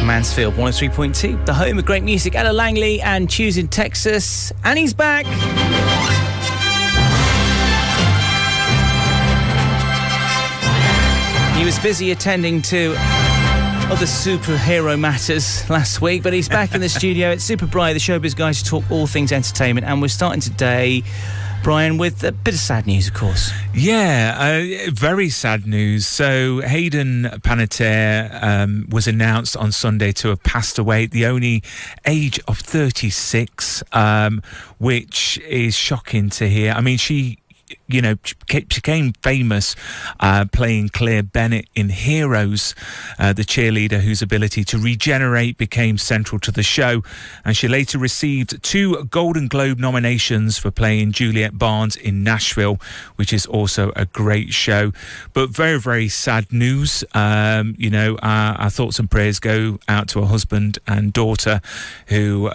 Mansfield 103.2, the home of great music. Ella Langley and Choose in Texas. And he's back. He was busy attending to other superhero matters last week, but he's back in the studio at SuperBry, the Showbiz guy, to talk all things entertainment. And we're starting today, Brian, with a bit of sad news, of course. Yeah, very sad news. So Hayden Panettiere was announced on Sunday to have passed away at the only age of 36, which is shocking to hear. I mean, she became famous playing Claire Bennett in Heroes, the cheerleader whose ability to regenerate became central to the show. And she later received 2 Golden Globe nominations for playing Juliet Barnes in Nashville, which is also a great show. But very, very sad news. Our thoughts and prayers go out to her husband and daughter, who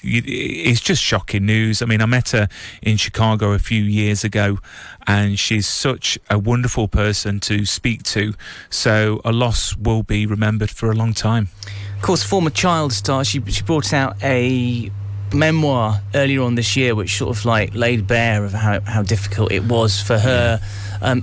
it's just shocking news. I mean, I met her in Chicago a few years ago, and she's such a wonderful person to speak to, so a loss will be remembered for a long time. Of course, former child star, she brought out a memoir earlier on this year which sort of like laid bare of how difficult it was for her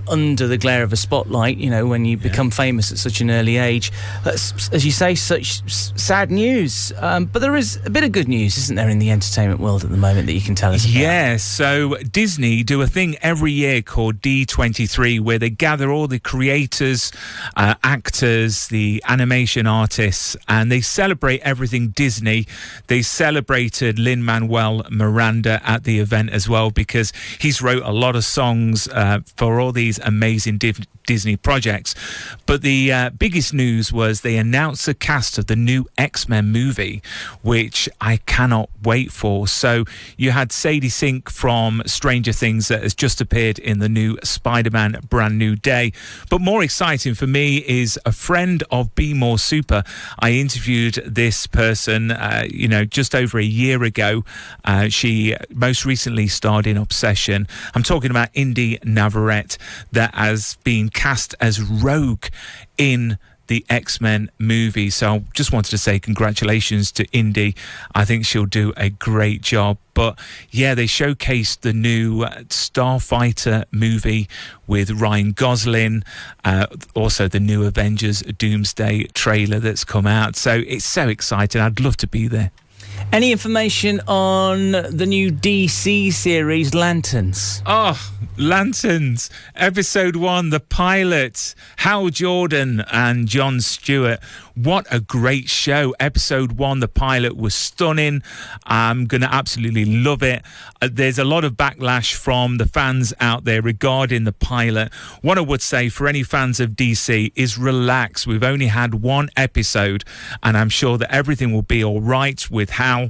under the glare of a spotlight, when you become famous at such an early age. As you say, such sad news. But there is a bit of good news, isn't there, in the entertainment world at the moment that you can tell us about? Yeah, so Disney do a thing every year called D23, where they gather all the creators, actors, the animation artists, and they celebrate everything Disney. They celebrated Lin-Manuel Miranda at the event as well, because he's wrote a lot of songs for all these amazing Disney projects. But the biggest news was they announced the cast of the new X-Men movie, which I cannot wait for. So you had Sadie Sink from Stranger Things that has just appeared in the new Spider-Man Brand New Day. But more exciting for me is a friend of Be More Super. I interviewed this person, just over a year ago. She most recently starred in Obsession. I'm talking about Indy Navarrete, that has been cast as Rogue in the X-Men movie. So I just wanted to say congratulations to Indy. I think she'll do a great job. But yeah, they showcased the new Starfighter movie with Ryan Gosling, also the new Avengers Doomsday trailer that's come out. So it's so exciting. I'd love to be there. Any information on the new DC series, Lanterns? Oh, Lanterns. Episode 1, the pilot. Hal Jordan and Jon Stewart. What a great show. Episode 1, the pilot, was stunning. I'm going to absolutely love it. There's a lot of backlash from the fans out there regarding the pilot. What I would say for any fans of DC is relax. We've only had 1 episode, and I'm sure that everything will be all right with Hal.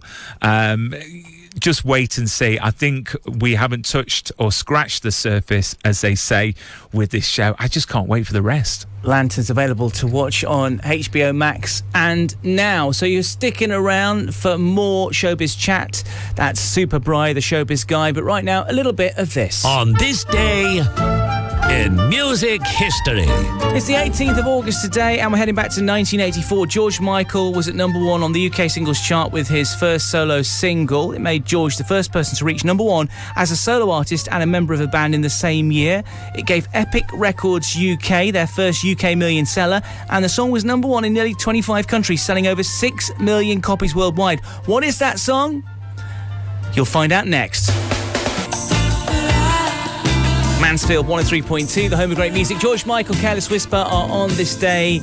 Just wait and see. I think we haven't touched or scratched the surface, as they say, with this show. I just can't wait for the rest. Lanterns available to watch on HBO Max and Now. So you're sticking around for more Showbiz chat. That's SuperBry, the Showbiz guy. But right now, a little bit of this. On this day in music history. It's the 18th of August today, and we're heading back to 1984. George Michael was at number 1 on the UK singles chart with his first solo single. It made George the first person to reach number 1 as a solo artist and a member of a band in the same year. It gave Epic Records UK their first UK million seller, and the song was number 1 in nearly 25 countries, selling over 6 million copies worldwide. What is that song? You'll find out next. Mansfield 103.2, the home of great music. George Michael, Careless Whisper are on this day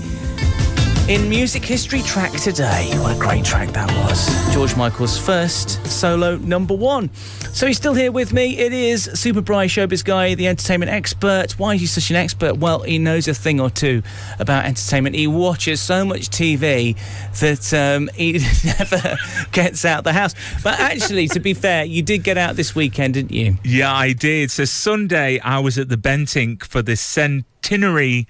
in music history. Track today. What a great track that was. George Michael's first solo number 1. So he's still here with me. It is SuperBry, Showbiz guy, the entertainment expert. Why is he such an expert? Well, he knows a thing or two about entertainment. He watches so much TV that he never gets out the house. But actually, to be fair, you did get out this weekend, didn't you? Yeah, I did. So Sunday, I was at the Bentink for the centenary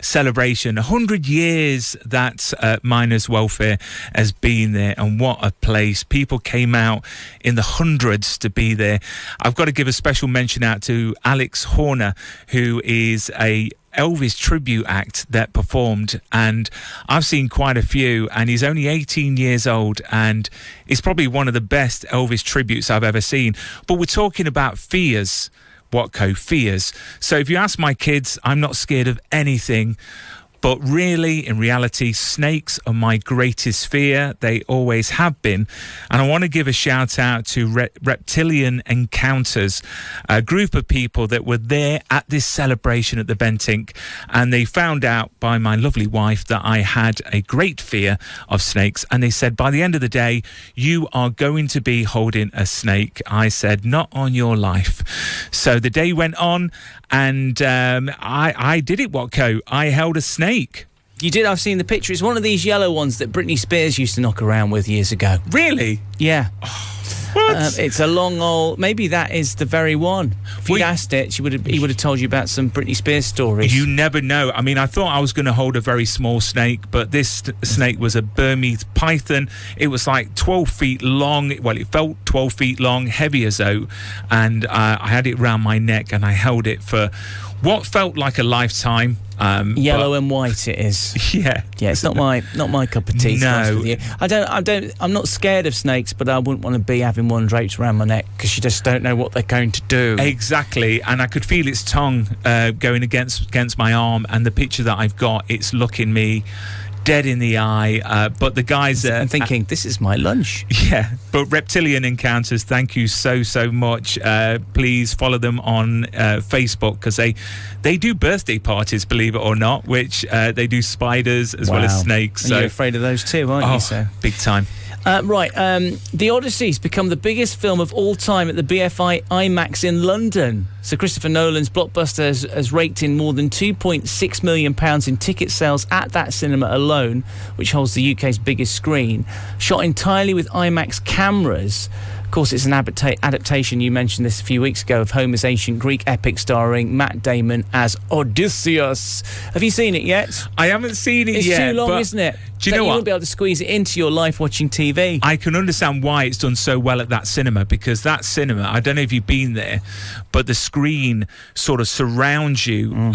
celebration. 100 years that Miners Welfare has been there, and what a place. People came out in the hundreds to be there. I've got to give a special mention out to Alex Horner, who is a Elvis tribute act that performed, and I've seen quite a few, and he's only 18 years old, and it's probably one of the best Elvis tributes I've ever seen. But we're talking about fears, Watko, fears. So if you ask my kids, I'm not scared of anything. But really, in reality, snakes are my greatest fear. They always have been. And I want to give a shout out to Reptilian Encounters, a group of people that were there at this celebration at the Bentink. And they found out by my lovely wife that I had a great fear of snakes. And they said, by the end of the day, you are going to be holding a snake. I said, not on your life. So the day went on. And I did it, Watko. I held a snake. You did? I've seen the picture. It's one of these yellow ones that Britney Spears used to knock around with years ago. Really? Yeah. What? It's a long old... Maybe that is the very one. If you'd asked it, he would have told you about some Britney Spears stories. You never know. I mean, I thought I was going to hold a very small snake, but this snake was a Burmese python. It was like 12 feet long. Well, it felt 12 feet long, heavy as oak. And I had it around my neck, and I held it for what felt like a lifetime. Yellow and white it is. Yeah. Yeah, it's not my cup of tea. No. With you. I'm not scared of snakes, but I wouldn't want to be having one draped around my neck because you just don't know what they're going to do. Exactly. And I could feel its tongue going against my arm, and the picture that I've got, it's looking me dead in the eye. But the guys I'm thinking, this is my lunch. Yeah. But Reptilian Encounters, thank you so much. Please follow them on Facebook, because they do birthday parties, believe it or not, which they do spiders as well as snakes. And you're afraid of those too, aren't you? So big time. Right, The Odyssey's become the biggest film of all time at the BFI IMAX in London. So Christopher Nolan's blockbuster has raked in more than £2.6 million in ticket sales at that cinema alone, which holds the UK's biggest screen. Shot entirely with IMAX cameras. Of course, it's an adaptation, you mentioned this a few weeks ago, of Homer's ancient Greek epic starring Matt Damon as Odysseus. Have you seen it yet? I haven't seen it yet. It's too long, isn't it? Do you know what? You won't be able to squeeze it into your life watching TV. I can understand why it's done so well at that cinema, because that cinema, I don't know if you've been there, but the screen sort of surrounds you,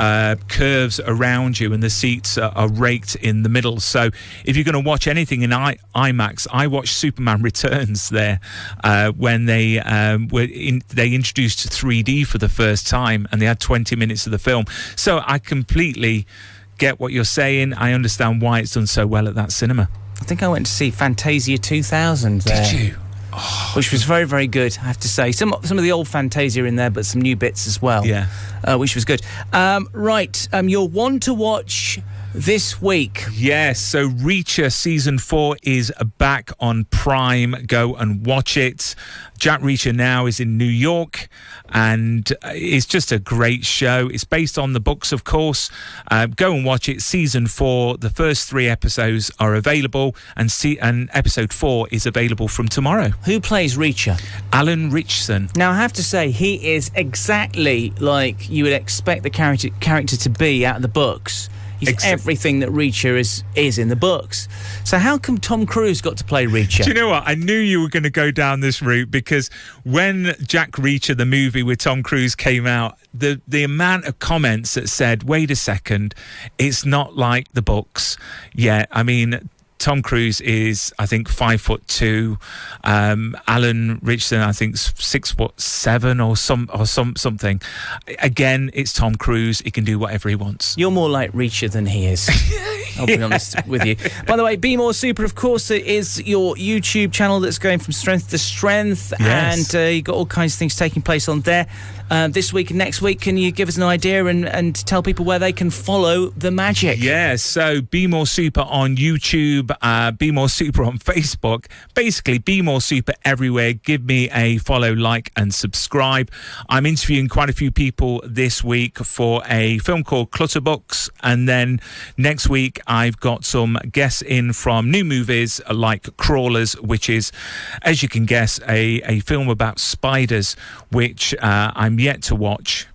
curves around you, and the seats are raked in the middle. So if you're going to watch anything in IMAX, I watched Superman Returns there when they introduced 3D for the first time, and they had 20 minutes of the film. So I completely get what you're saying. I understand why it's done so well at that cinema. I think I went to see Fantasia 2000 there. Did you? Which was very, very good, I have to say. Some of the old Fantasia in there, but some new bits as well. Yeah. Which was good. Your one to watch this week. Yes, so Reacher Season 4 is back on Prime. Go and watch it. Jack Reacher now is in New York, and it's just a great show. It's based on the books, of course. Go and watch it. Season 4, the first 3 episodes are available, and episode 4 is available from tomorrow. Who plays Reacher? Alan Ritchson. Now, I have to say, he is exactly like you would expect the character to be out of the books. He's everything that Reacher is in the books. So how come Tom Cruise got to play Reacher? Do you know what? I knew you were going to go down this route, because when Jack Reacher, the movie with Tom Cruise, came out, the amount of comments that said, wait a second, it's not like the books. Yeah, I mean, Tom Cruise is, I think, 5'2". Alan Ritchson, I think, 6'7" or something. Again, it's Tom Cruise. He can do whatever he wants. You're more like Reacher than he is. I'll be honest with you. By the way, Be More Super, of course, it is your YouTube channel that's going from strength to strength. Yes. And you've got all kinds of things taking place on there. This week and next week, can you give us an idea and tell people where they can follow the magic? Yeah, so Be More Super on YouTube, Be More Super on Facebook. Basically, Be More Super everywhere. Give me a follow, like, and subscribe. I'm interviewing quite a few people this week for a film called Clutterbooks, and then next week I've got some guests in from new movies like Crawlers, which is, as you can guess, a film about spiders, which I'm yet to watch.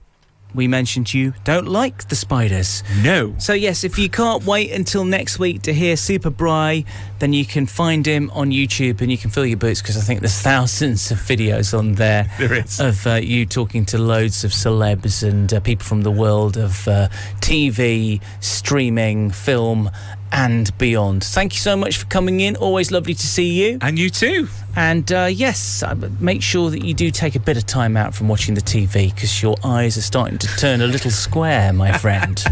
we mentioned you don't like the spiders. No. So yes, if you can't wait until next week to hear SuperBry, then you can find him on YouTube and you can fill your boots, because I think there's thousands of videos on there. There is. Of you talking to loads of celebs and people from the world of TV, streaming, film and beyond. Thank you so much for coming in. Always lovely to see you. And you too. And yes, make sure that you do take a bit of time out from watching the TV, because your eyes are starting to turn a little square, my friend.